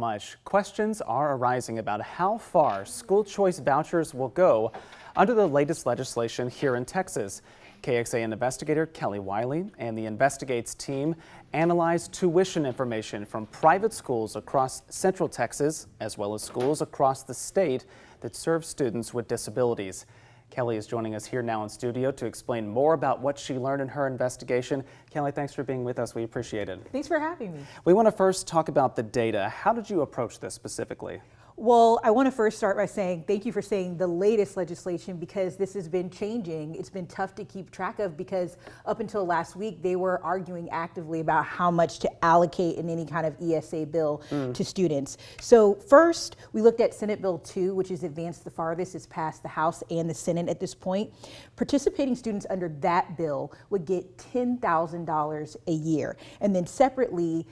much. Questions are arising about how far school choice vouchers will go under the latest legislation here in Texas. KXAN Investigator Kelly Wiley and the Investigates team analyzed tuition information from private schools across Central Texas, as well as schools across the state that serve students with disabilities. Kelly is joining us here now in studio to explain more about what she learned in her investigation. Kelly, thanks for being with us. We appreciate it. Thanks for having me. We want to first talk about the data. How did you approach this specifically? Well, I want to first start by saying thank you for saying the latest legislation, because this has been changing. It's been tough to keep track of because up until last week they were arguing actively about how much to allocate in any kind of ESA bill to students. So first we looked at Senate Bill 2, which is advanced the farthest. It's passed the House and the Senate at this point. Participating students under that bill would get $10,000 a year. And then separately,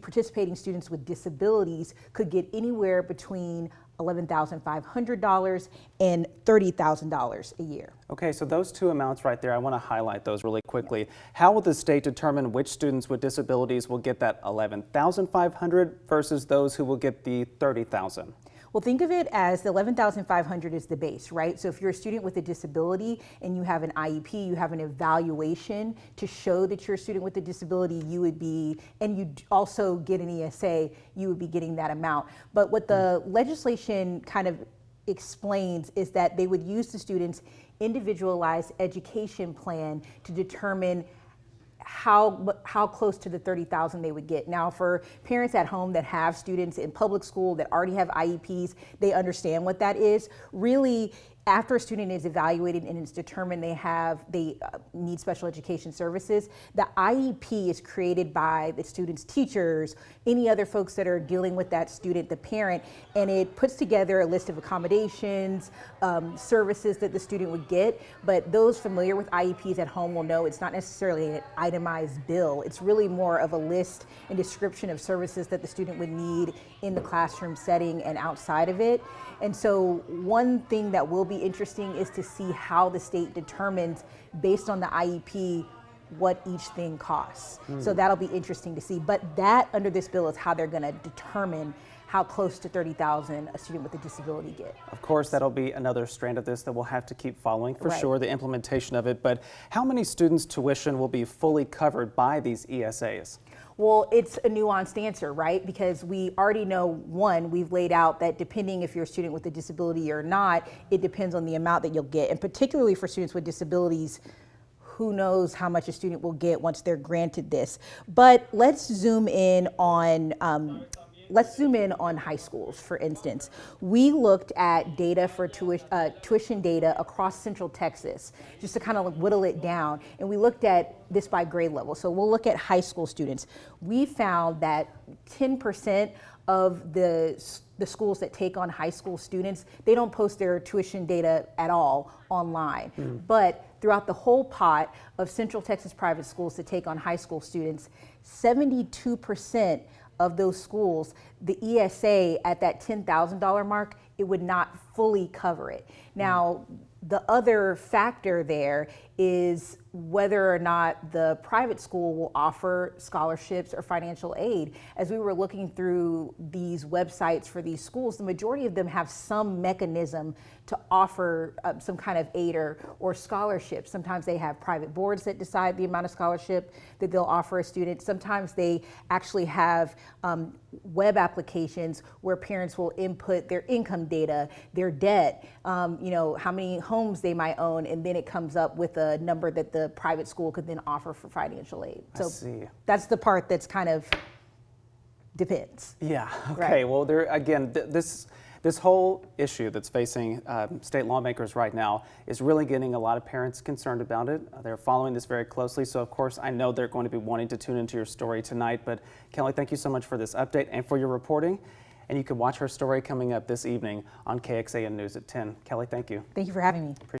participating students with disabilities could get anywhere between $11,500 and $30,000 a year. Okay, so those two amounts right there, I want to highlight those really quickly. How will the state determine which students with disabilities will get that $11,500 versus those who will get the $30,000? Well, think of it as the $11,500 is the base, right? So if you're a student with a disability and you have an IEP, you have an evaluation to show that you're a student with a disability, you would be, and you also get an ESA, you would be getting that amount. But what the legislation kind of explains is that they would use the student's individualized education plan to determine how close to the $30,000 they would get. Now, for parents at home that have students in public school that already have IEPs, they understand what that is. Really, after a student is evaluated and it's determined they need special education services, the IEP is created by the student's teachers, any other folks that are dealing with that student, the parent, and it puts together a list of accommodations, services that the student would get. But those familiar with IEPs at home will know it's not necessarily an itemized bill. It's really more of a list and description of services that the student would need in the classroom setting and outside of it. And so one thing that will be interesting is to see how the state determines, based on the IEP, what each thing costs. So that'll be interesting to see. But that, under this bill, is how they're going to determine how close to $30,000 a student with a disability get. Of course, that'll be another strand of this that we'll have to keep following for sure, the implementation of it. But how many students' tuition will be fully covered by these ESAs? Well, it's a nuanced answer, right? Because we already know, one, we've laid out that depending if you're a student with a disability or not, it depends on the amount that you'll get. And particularly for students with disabilities, who knows how much a student will get once they're granted this. But let's zoom in on high schools, for instance. We looked at data for tuition data across Central Texas, just to kind of whittle it down. And we looked at this by grade level. So we'll look at high school students. We found that 10% of the schools that take on high school students, they don't post their tuition data at all online. But throughout the whole pot of Central Texas private schools that take on high school students, 72% of those schools, the ESA at that $10,000 mark, it would not fully cover it. Now, the other factor there is whether or not the private school will offer scholarships or financial aid. As we were looking through these websites for these schools, the majority of them have some mechanism to offer some kind of aid or scholarship. Sometimes they have private boards that decide the amount of scholarship that they'll offer a student. Sometimes they actually have web applications where parents will input their income data, their debt, how many homes they might own, and then it comes up with a number that the private school could then offer for financial aid. So that's the part that's kind of depends. Yeah, okay, well, there again, this whole issue that's facing state lawmakers right now is really getting a lot of parents concerned about it. They're following this very closely, so of course I know they're going to be wanting to tune into your story tonight. But Kelly, thank you so much for this update and for your reporting. And you can watch her story coming up this evening on KXAN News at 10. Kelly, thank you. Thank you for having me.